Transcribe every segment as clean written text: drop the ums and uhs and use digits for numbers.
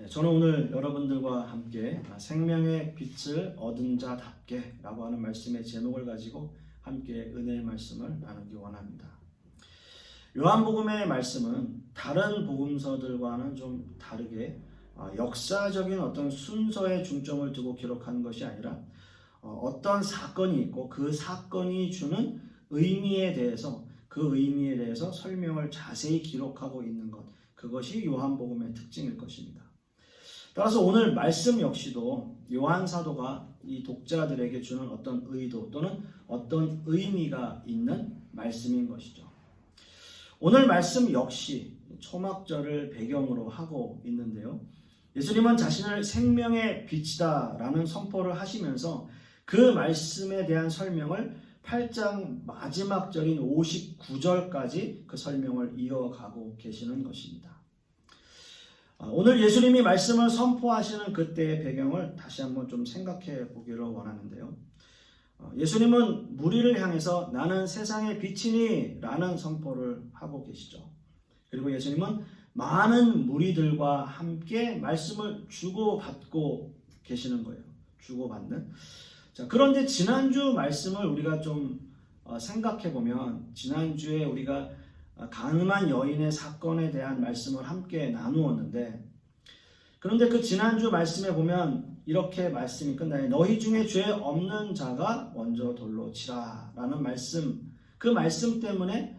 저는 오늘 여러분들과 함께 생명의 빛을 얻은 자답게 라고 하는 말씀의 제목을 가지고 함께 은혜의 말씀을 나누기 원합니다. 요한복음의 말씀은 다른 복음서들과는 좀 다르게 역사적인 어떤 순서에 중점을 두고 기록한 것이 아니라 어떤 사건이 있고 그 사건이 주는 의미에 대해서 설명을 자세히 기록하고 있는 것, 그것이 요한복음의 특징일 것입니다. 따라서 오늘 말씀 역시도 요한 사도가 이 독자들에게 주는 어떤 의도 또는 어떤 의미가 있는 말씀인 것이죠. 오늘 말씀 역시 초막절을 배경으로 하고 있는데요. 예수님은 자신을 생명의 빛이다 라는 선포를 하시면서 그 말씀에 대한 설명을 8장 마지막 절인 59절까지 그 설명을 이어가고 계시는 것입니다. 오늘 예수님이 말씀을 선포하시는 그때의 배경을 다시 한번 좀 생각해 보기를 원하는데요. 예수님은 무리를 향해서 나는 세상의 빛이니 라는 선포를 하고 계시죠. 그리고 예수님은 많은 무리들과 함께 말씀을 주고받고 계시는 거예요. 주고받는. 자, 그런데 지난주 말씀을 우리가 좀 생각해 보면, 지난주에 우리가 가늠한 여인의 사건에 대한 말씀을 함께 나누었는데, 그런데 그 지난주 말씀에 보면 이렇게 말씀이 끝나요. 너희 중에 죄 없는 자가 먼저 돌로 치라 라는 말씀, 그 말씀 때문에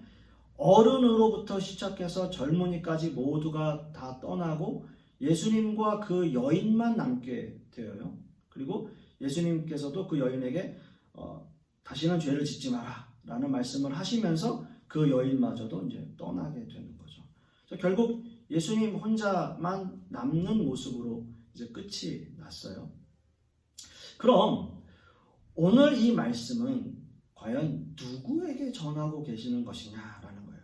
어른으로부터 시작해서 젊은이까지 모두가 다 떠나고 예수님과 그 여인만 남게 되어요. 그리고 예수님께서도 그 여인에게 다시는 죄를 짓지 마라 라는 말씀을 하시면서 그 여인마저도 이제 떠나게 되는 거죠. 결국 예수님 혼자만 남는 모습으로 이제 끝이 났어요. 그럼 오늘 이 말씀은 과연 누구에게 전하고 계시는 것이냐라는 거예요.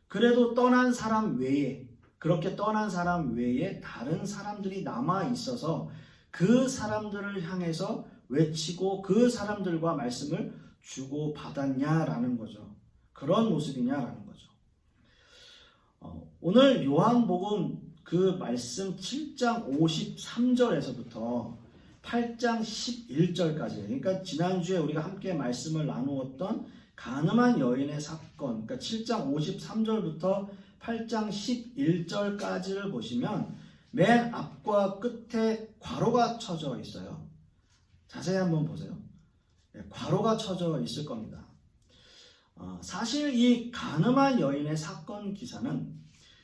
그래도 떠난 사람 외에, 그렇게 떠난 사람 외에 다른 사람들이 남아 있어서 그 사람들을 향해서 외치고 그 사람들과 말씀을 주고받았냐라는 거죠. 그런 모습이냐라는 거죠. 오늘 요한복음 그 말씀 7장 53절에서부터 8장 11절까지, 그러니까 지난주에 우리가 함께 말씀을 나누었던 가늠한 여인의 사건, 그러니까 7장 53절부터 8장 11절까지를 보시면 맨 앞과 끝에 괄호가 쳐져 있어요. 자세히 한번 보세요. 괄호가 쳐져 있을 겁니다. 사실 이 가늠한 여인의 사건 기사는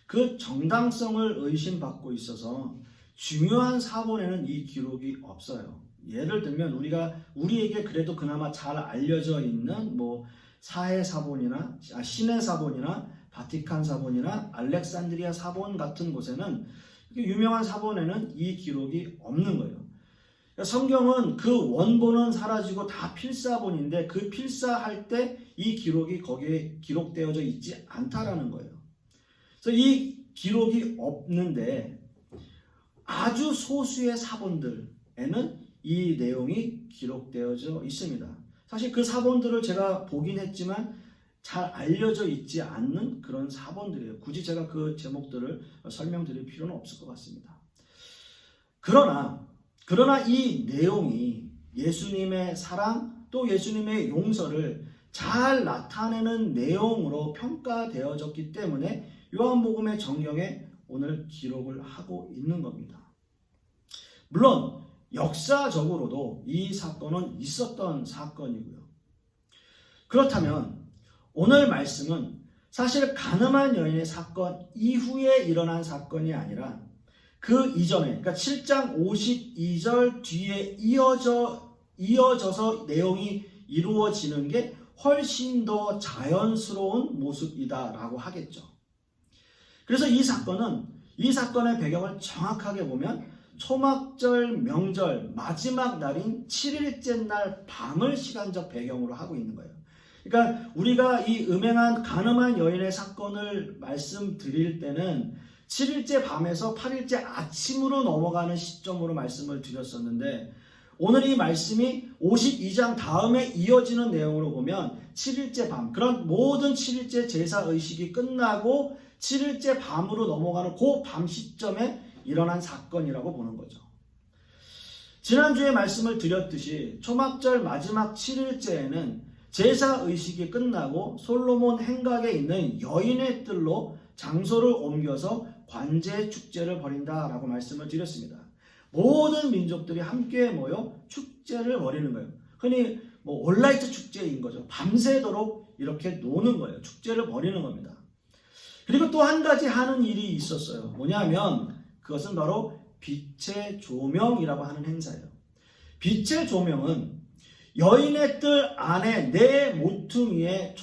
그 정당성을 의심받고 있어서 중요한 사본에는 이 기록이 없어요. 예를 들면 우리에게 그래도 그나마 잘 알려져 있는 사해 사본이나 시내 사본이나 바티칸 사본이나 알렉산드리아 사본 같은 곳에는, 유명한 사본에는 이 기록이 없는 거예요. 성경은 그 원본은 사라지고 다 필사본인데 그 필사할 때 이 기록이 거기에 기록되어져 있지 않다라는 거예요. 그래서 이 기록이 없는데 아주 소수의 사본들에는 이 내용이 기록되어져 있습니다. 사실 그 사본들을 제가 보긴 했지만 잘 알려져 있지 않는 그런 사본들이에요. 굳이 제가 그 제목들을 설명드릴 필요는 없을 것 같습니다. 그러나 이 내용이 예수님의 사랑 또 예수님의 용서를 잘 나타내는 내용으로 평가되어졌기 때문에 요한복음의 정경에 오늘 기록을 하고 있는 겁니다. 물론 역사적으로도 이 사건은 있었던 사건이고요. 그렇다면 오늘 말씀은 사실 가늠한 여인의 사건 이후에 일어난 사건이 아니라 그 이전에, 그러니까 7장 52절 뒤에 이어져서 내용이 이루어지는 게 훨씬 더 자연스러운 모습이다라고 하겠죠. 그래서 이 사건의 배경을 정확하게 보면 초막절 명절 마지막 날인 7일째 날 밤을 시간적 배경으로 하고 있는 거예요. 그러니까 우리가 이 음행한 가늠한 여인의 사건을 말씀드릴 때는 7일째 밤에서 8일째 아침으로 넘어가는 시점으로 말씀을 드렸었는데, 오늘 이 말씀이 52장 다음에 이어지는 내용으로 보면 7일째 밤, 그런 모든 7일째 제사 의식이 끝나고 7일째 밤으로 넘어가는 그 밤 시점에 일어난 사건이라고 보는 거죠. 지난주에 말씀을 드렸듯이 초막절 마지막 7일째에는 제사의식이 끝나고 솔로몬 행각에 있는 여인의 뜰로 장소를 옮겨서 관제 축제를 벌인다라고 말씀을 드렸습니다. 모든 민족들이 함께 모여 축제를 벌이는 거예요. 흔히 올라이트 축제인 거죠. 밤새도록 이렇게 노는 거예요. 축제를 벌이는 겁니다. 그리고 또 한 가지 하는 일이 있었어요. 뭐냐면 그것은 바로 빛의 조명이라고 하는 행사예요. 빛의 조명은 여인의 뜰 안에 네 모퉁이에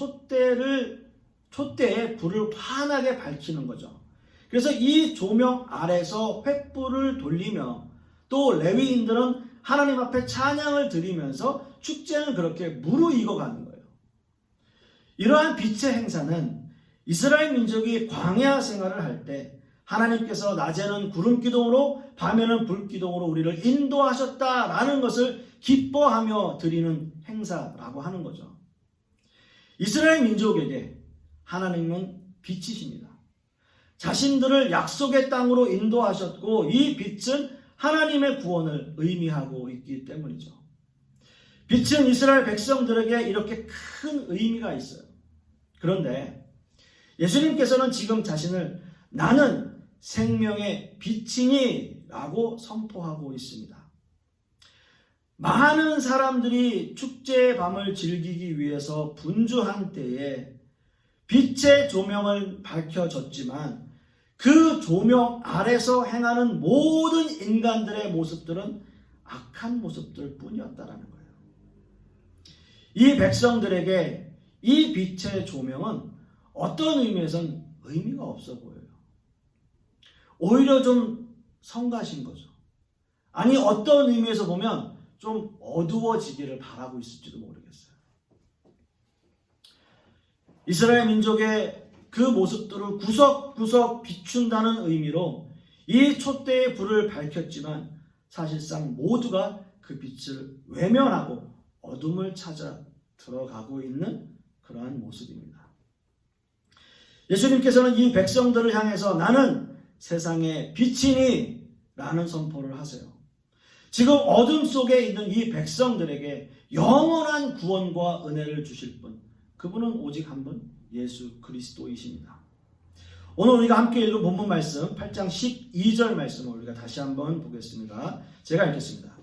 촛대에 불을 환하게 밝히는 거죠. 그래서 이 조명 아래서 횃불을 돌리며 또 레위인들은 하나님 앞에 찬양을 드리면서 축제는 그렇게 무르익어 가는 거예요. 이러한 빛의 행사는 이스라엘 민족이 광야 생활을 할 때 하나님께서 낮에는 구름 기둥으로 밤에는 불 기둥으로 우리를 인도하셨다라는 것을 기뻐하며 드리는 행사라고 하는 거죠. 이스라엘 민족에게 하나님은 빛이십니다. 자신들을 약속의 땅으로 인도하셨고 이 빛은 하나님의 구원을 의미하고 있기 때문이죠. 빛은 이스라엘 백성들에게 이렇게 큰 의미가 있어요. 그런데 예수님께서는 지금 자신을 나는 생명의 빛이니 라고 선포하고 있습니다. 많은 사람들이 축제의 밤을 즐기기 위해서 분주한 때에 빛의 조명을 밝혀졌지만 그 조명 아래서 행하는 모든 인간들의 모습들은 악한 모습들 뿐이었다라는 거예요. 이 백성들에게 이 빛의 조명은 어떤 의미에선 의미가 없어 보여요. 오히려 좀 성가신 거죠. 아니 어떤 의미에서 보면 좀 어두워지기를 바라고 있을지도 모르겠어요. 이스라엘 민족의 그 모습들을 구석구석 비춘다는 의미로 이 촛대의 불을 밝혔지만 사실상 모두가 그 빛을 외면하고 어둠을 찾아 들어가고 있는 그러한 모습입니다. 예수님께서는 이 백성들을 향해서 나는 세상의 빛이니 라는 선포를 하세요. 지금 어둠 속에 있는 이 백성들에게 영원한 구원과 은혜를 주실 분, 그분은 오직 한 분, 예수 그리스도이십니다. 오늘 우리가 함께 읽은 본문 말씀 8장 12절 말씀을 우리가 다시 한번 보겠습니다. 제가 읽겠습니다.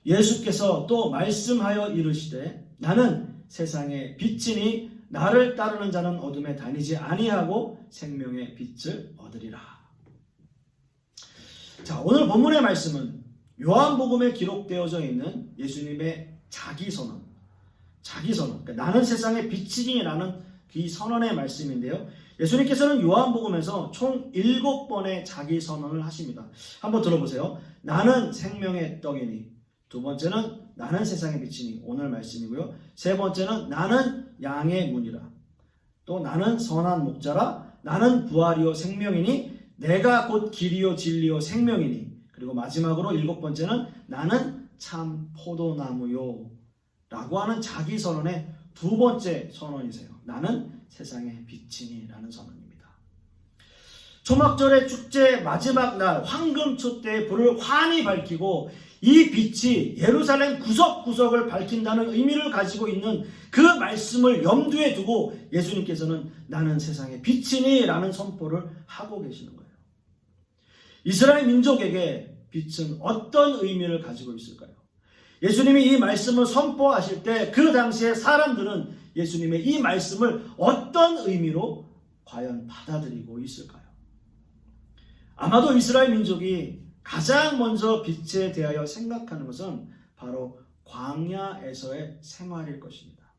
예수께서 또 말씀하여 이르시되 나는 세상의 빛이니 나를 따르는 자는 어둠에 다니지 아니하고 생명의 빛을 얻으리라. 자, 오늘 본문의 말씀은 요한복음에 기록되어져 있는 예수님의 자기선언, 그러니까 나는 세상의 빛이니라는 이 선언의 말씀인데요. 예수님께서는 요한복음에서 총 7번의 자기선언을 하십니다. 한번 들어보세요. 나는 생명의 떡이니, 두 번째는 나는 세상의 빛이니, 오늘 말씀이고요. 세 번째는 나는 양의 문이라, 또 나는 선한 목자라, 나는 부활이요 생명이니, 내가 곧 길이요 진리요 생명이니, 그리고 마지막으로 7번째는 나는 참 포도나무요 라고 하는 자기 선언의 두 번째 선언이세요. 나는 세상의 빛이니 라는 선언입니다. 초막절의 축제 마지막 날 황금촛대의 불을 환히 밝히고 이 빛이 예루살렘 구석구석을 밝힌다는 의미를 가지고 있는 그 말씀을 염두에 두고 예수님께서는 나는 세상의 빛이니 라는 선포를 하고 계시는 거예요. 이스라엘 민족에게 빛은 어떤 의미를 가지고 있을까요? 예수님이 이 말씀을 선포하실 때 그 당시에 사람들은 예수님의 이 말씀을 어떤 의미로 과연 받아들이고 있을까요? 아마도 이스라엘 민족이 가장 먼저 빛에 대하여 생각하는 것은 바로 광야에서의 생활일 것입니다.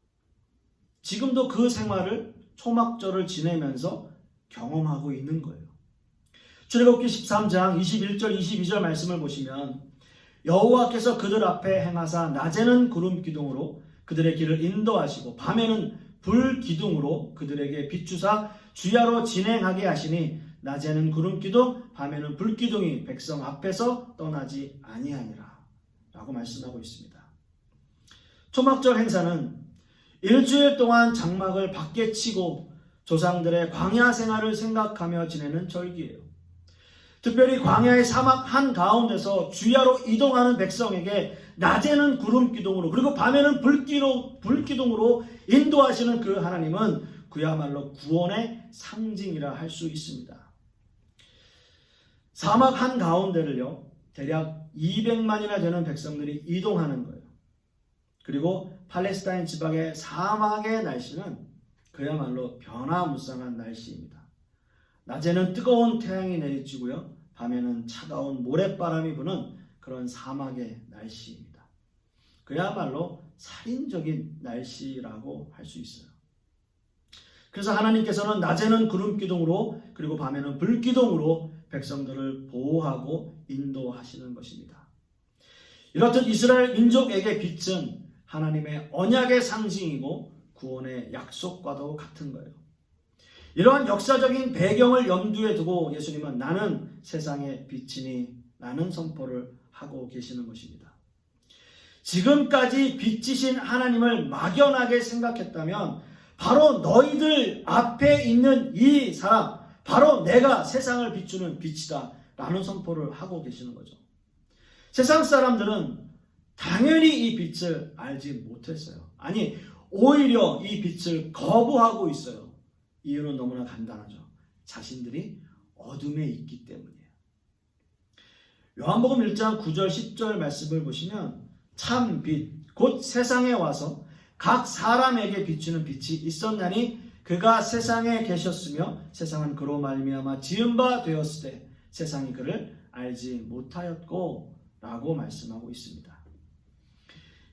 지금도 그 생활을 초막절을 지내면서 경험하고 있는 거예요. 출애굽기 13장 21절 22절 말씀을 보시면 여호와께서 그들 앞에 행하사 낮에는 구름 기둥으로 그들의 길을 인도하시고 밤에는 불 기둥으로 그들에게 비추사 주야로 진행하게 하시니 낮에는 구름 기둥 밤에는 불 기둥이 백성 앞에서 떠나지 아니하니라 라고 말씀하고 있습니다. 초막절 행사는 일주일 동안 장막을 밖에 치고 조상들의 광야 생활을 생각하며 지내는 절기예요. 특별히 광야의 사막 한가운데서 주야로 이동하는 백성에게 낮에는 구름 기둥으로 그리고 밤에는 불기둥으로 인도하시는 그 하나님은 그야말로 구원의 상징이라 할 수 있습니다. 사막 한가운데를요 대략 200만이나 되는 백성들이 이동하는 거예요. 그리고 팔레스타인 지방의 사막의 날씨는 그야말로 변화무쌍한 날씨입니다. 낮에는 뜨거운 태양이 내리쬐고요. 밤에는 차가운 모래바람이 부는 그런 사막의 날씨입니다. 그야말로 살인적인 날씨라고 할 수 있어요. 그래서 하나님께서는 낮에는 구름 기둥으로 그리고 밤에는 불 기둥으로 백성들을 보호하고 인도하시는 것입니다. 이렇듯 이스라엘 민족에게 빛은 하나님의 언약의 상징이고 구원의 약속과도 같은 거예요. 이러한 역사적인 배경을 염두에 두고 예수님은 나는 세상의 빛이니 라는 선포를 하고 계시는 것입니다. 지금까지 빛이신 하나님을 막연하게 생각했다면 바로 너희들 앞에 있는 이 사람, 바로 내가 세상을 비추는 빛이다 라는 선포를 하고 계시는 거죠. 세상 사람들은 당연히 이 빛을 알지 못했어요. 아니, 오히려 이 빛을 거부하고 있어요. 이유는 너무나 간단하죠. 자신들이 어둠에 있기 때문이에요. 요한복음 1장 9절 10절 말씀을 보시면 참 빛, 곧 세상에 와서 각 사람에게 비추는 빛이 있었나니 그가 세상에 계셨으며 세상은 그로 말미암아 지은 바 되었을 때 세상이 그를 알지 못하였고 라고 말씀하고 있습니다.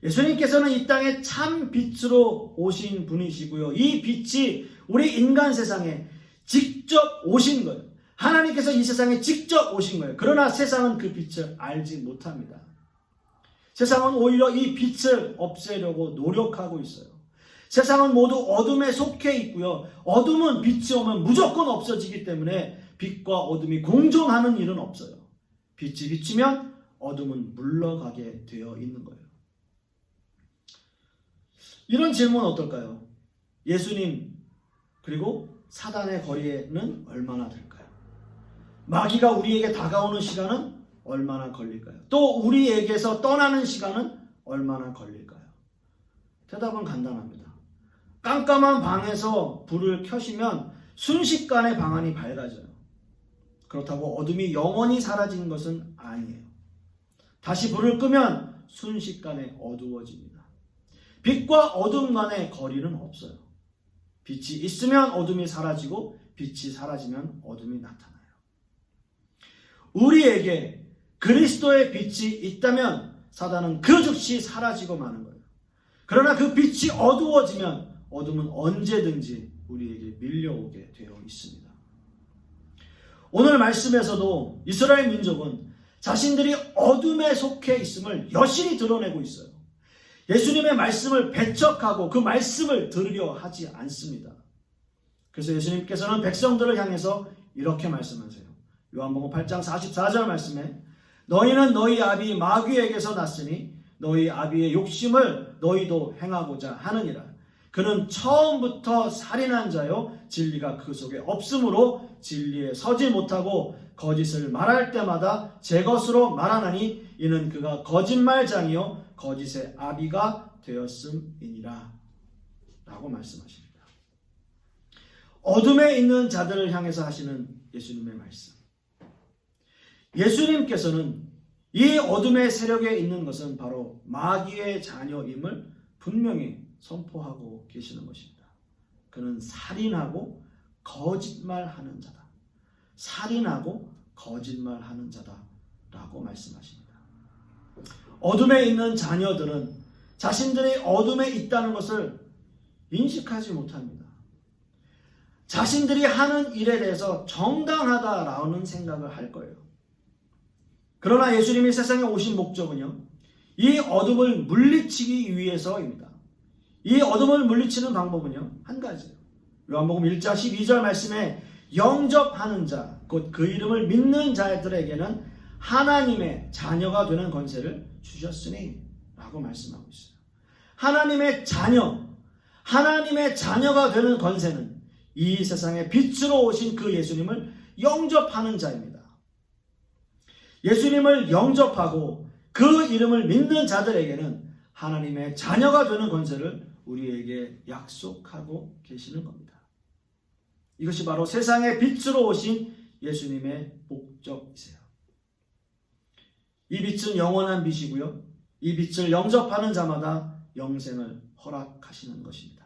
예수님께서는 이 땅에 참 빛으로 오신 분이시고요. 이 빛이 우리 인간 세상에 직접 오신 거예요. 하나님께서 이 세상에 직접 오신 거예요. 그러나 세상은 그 빛을 알지 못합니다. 세상은 오히려 이 빛을 없애려고 노력하고 있어요. 세상은 모두 어둠에 속해 있고요. 어둠은 빛이 오면 무조건 없어지기 때문에 빛과 어둠이 공존하는 일은 없어요. 빛이 비치면 어둠은 물러가게 되어 있는 거예요. 이런 질문은 어떨까요? 예수님 그리고 사단의 거리에는 얼마나 될까요? 마귀가 우리에게 다가오는 시간은 얼마나 걸릴까요? 또 우리에게서 떠나는 시간은 얼마나 걸릴까요? 대답은 간단합니다. 깜깜한 방에서 불을 켜시면 순식간에 방 안이 밝아져요. 그렇다고 어둠이 영원히 사라지는 것은 아니에요. 다시 불을 끄면 순식간에 어두워집니다. 빛과 어둠 간의 거리는 없어요. 빛이 있으면 어둠이 사라지고 빛이 사라지면 어둠이 나타나요. 우리에게 그리스도의 빛이 있다면 사단은 그 즉시 사라지고 마는 거예요. 그러나 그 빛이 어두워지면 어둠은 언제든지 우리에게 밀려오게 되어 있습니다. 오늘 말씀에서도 이스라엘 민족은 자신들이 어둠에 속해 있음을 여실히 드러내고 있어요. 예수님의 말씀을 배척하고 그 말씀을 들으려 하지 않습니다. 그래서 예수님께서는 백성들을 향해서 이렇게 말씀하세요. 요한복음 8장 44절 말씀에 너희는 너희 아비 마귀에게서 났으니 너희 아비의 욕심을 너희도 행하고자 하느니라. 그는 처음부터 살인한 자요 진리가 그 속에 없으므로 진리에 서지 못하고 거짓을 말할 때마다 제 것으로 말하나니 이는 그가 거짓말장이요 거짓의 아비가 되었음이니라 라고 말씀하십니다. 어둠에 있는 자들을 향해서 하시는 예수님의 말씀. 예수님께서는 이 어둠의 세력에 있는 것은 바로 마귀의 자녀임을 분명히 선포하고 계시는 것입니다. 그는 살인하고 거짓말하는 자다. 살인하고 거짓말하는 자다라고 말씀하십니다. 어둠에 있는 자녀들은 자신들이 어둠에 있다는 것을 인식하지 못합니다. 자신들이 하는 일에 대해서 정당하다라는 생각을 할 거예요. 그러나 예수님이 세상에 오신 목적은요, 이 어둠을 물리치기 위해서입니다. 이 어둠을 물리치는 방법은요, 한 가지예요. 요한복음 1장 12절 말씀에 영접하는 자, 곧 그 이름을 믿는 자들에게는 하나님의 자녀가 되는 권세를 주셨으니 라고 말씀하고 있어요. 하나님의 자녀가 되는 권세는 이 세상에 빛으로 오신 그 예수님을 영접하는 자입니다. 예수님을 영접하고 그 이름을 믿는 자들에게는 하나님의 자녀가 되는 권세를 우리에게 약속하고 계시는 겁니다. 이것이 바로 세상의 빛으로 오신 예수님의 목적이세요. 이 빛은 영원한 빛이고요. 이 빛을 영접하는 자마다 영생을 허락하시는 것입니다.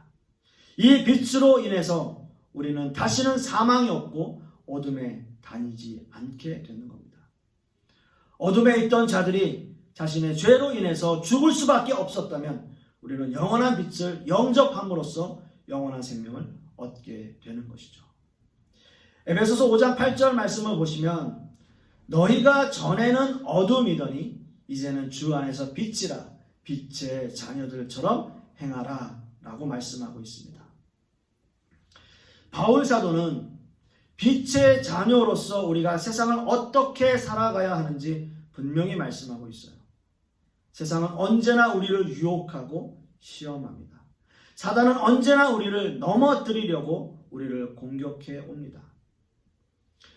이 빛으로 인해서 우리는 다시는 사망이 없고 어둠에 다니지 않게 되는 겁니다. 어둠에 있던 자들이 자신의 죄로 인해서 죽을 수밖에 없었다면 우리는 영원한 빛을 영접함으로써 영원한 생명을 얻게 되는 것이죠. 에베소서 5장 8절 말씀을 보시면 너희가 전에는 어둠이더니 이제는 주 안에서 빛이라 빛의 자녀들처럼 행하라 라고 말씀하고 있습니다. 바울 사도는 빛의 자녀로서 우리가 세상을 어떻게 살아가야 하는지 분명히 말씀하고 있어요. 세상은 언제나 우리를 유혹하고 시험합니다. 사단은 언제나 우리를 넘어뜨리려고 우리를 공격해 옵니다.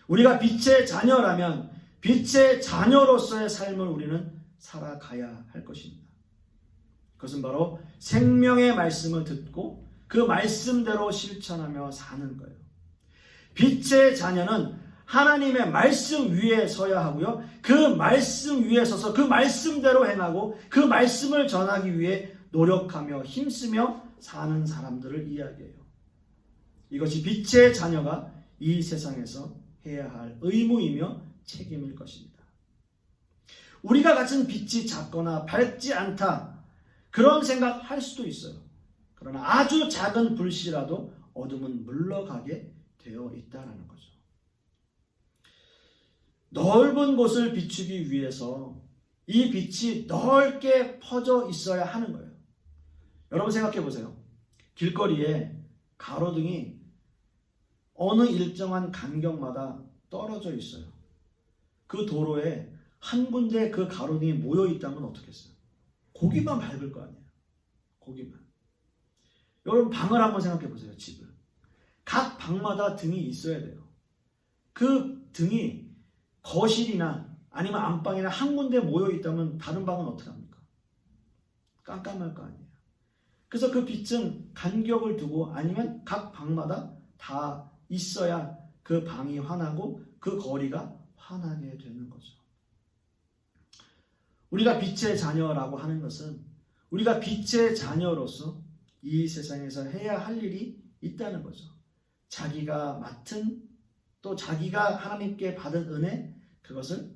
우리가 빛의 자녀라면 빛의 자녀로서의 삶을 우리는 살아가야 할 것입니다. 그것은 바로 생명의 말씀을 듣고 그 말씀대로 실천하며 사는 거예요. 빛의 자녀는 하나님의 말씀 위에 서야 하고요. 그 말씀 위에 서서 그 말씀대로 행하고 그 말씀을 전하기 위해 노력하며 힘쓰며 사는 사람들을 이야기해요. 이것이 빛의 자녀가 이 세상에서 해야 할 의무이며 책임일 것입니다. 우리가 가진 빛이 작거나 밝지 않다 그런 생각할 수도 있어요. 그러나 아주 작은 불씨라도 어둠은 물러가게 되어 있다는 거죠. 넓은 곳을 비추기 위해서 이 빛이 넓게 퍼져 있어야 하는 거예요. 여러분 생각해 보세요. 길거리에 가로등이 어느 일정한 간격마다 떨어져 있어요. 그 도로에 한 군데 그 가로등이 모여 있다면 어떻겠어요? 거기만 밝을 거 아니에요. 거기만. 여러분 방을 한번 생각해 보세요. 집을. 각 방마다 등이 있어야 돼요. 그 등이 거실이나 아니면 안방이나 한 군데 모여 있다면 다른 방은 어떻게 합니까? 깜깜할 거 아니에요. 그래서 그 빛은 간격을 두고 아니면 각 방마다 다 있어야 그 방이 환하고 그 거리가 환하게 되는 거죠. 우리가 빛의 자녀라고 하는 것은 우리가 빛의 자녀로서 이 세상에서 해야 할 일이 있다는 거죠. 자기가 맡은 또 자기가 하나님께 받은 은혜 그것을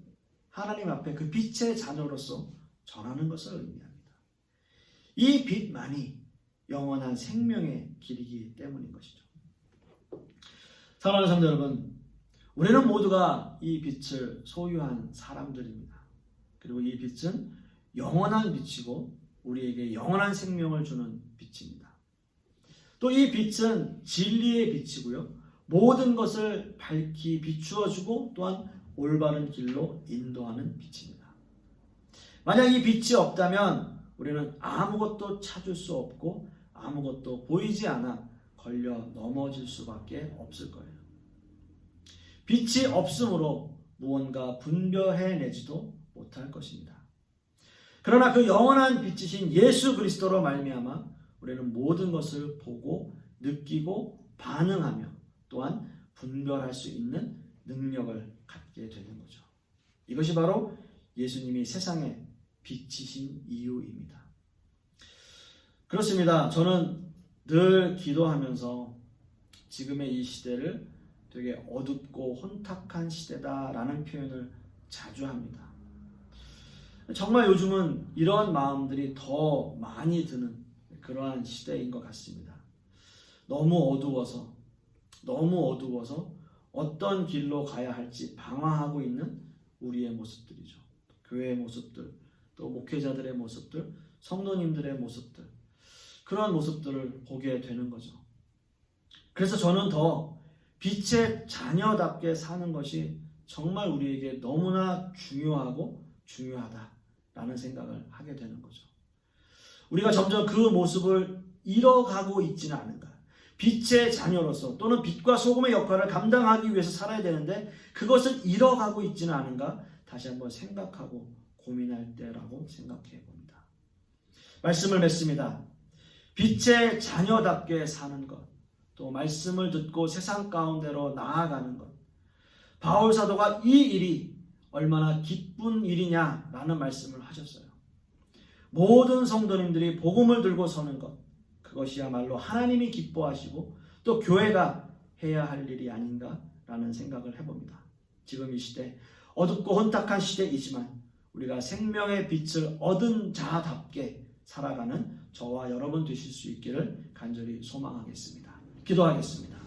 하나님 앞에 그 빛의 자녀로서 전하는 것을 의미합니다. 이 빛만이 영원한 생명의 길이기 때문인 것이죠. 사랑하는 성도 여러분, 우리는 모두가 이 빛을 소유한 사람들입니다. 그리고 이 빛은 영원한 빛이고 우리에게 영원한 생명을 주는 빛입니다. 또 이 빛은 진리의 빛이고요. 모든 것을 밝히 비추어주고 또한 올바른 길로 인도하는 빛입니다. 만약 이 빛이 없다면 우리는 아무것도 찾을 수 없고 아무것도 보이지 않아 걸려 넘어질 수밖에 없을 거예요. 빛이 없으므로 무언가 분별해내지도 못할 것입니다. 그러나 그 영원한 빛이신 예수 그리스도로 말미암아 우리는 모든 것을 보고 느끼고 반응하며 또한 분별할 수 있는 능력을 갖게 되는 거죠. 이것이 바로 예수님이 세상의 빛이신 이유입니다. 그렇습니다. 저는 늘 기도하면서 지금의 이 시대를 되게 어둡고 혼탁한 시대다라는 표현을 자주 합니다. 정말 요즘은 이런 마음들이 더 많이 드는 그러한 시대인 것 같습니다. 너무 어두워서 어떤 길로 가야 할지 방황하고 있는 우리의 모습들이죠. 교회의 모습들, 또 목회자들의 모습들, 성도님들의 모습들, 그런 모습들을 보게 되는 거죠. 그래서 저는 더 빛의 자녀답게 사는 것이 정말 우리에게 너무나 중요하고 중요하다라는 생각을 하게 되는 거죠. 우리가 점점 그 모습을 잃어가고 있지는 않은가. 빛의 자녀로서 또는 빛과 소금의 역할을 감당하기 위해서 살아야 되는데 그것을 잃어가고 있지는 않은가. 다시 한번 생각하고 고민할 때라고 생각해 봅니다. 말씀을 맺습니다. 빛의 자녀답게 사는 것, 또 말씀을 듣고 세상 가운데로 나아가는 것, 바울 사도가 이 일이 얼마나 기쁜 일이냐라는 말씀을 하셨어요. 모든 성도님들이 복음을 들고 서는 것, 그것이야말로 하나님이 기뻐하시고 또 교회가 해야 할 일이 아닌가라는 생각을 해봅니다. 지금 이 시대, 어둡고 혼탁한 시대이지만 우리가 생명의 빛을 얻은 자답게 살아가는 저와 여러분 되실 수 있기를 간절히 소망하겠습니다. 기도하겠습니다.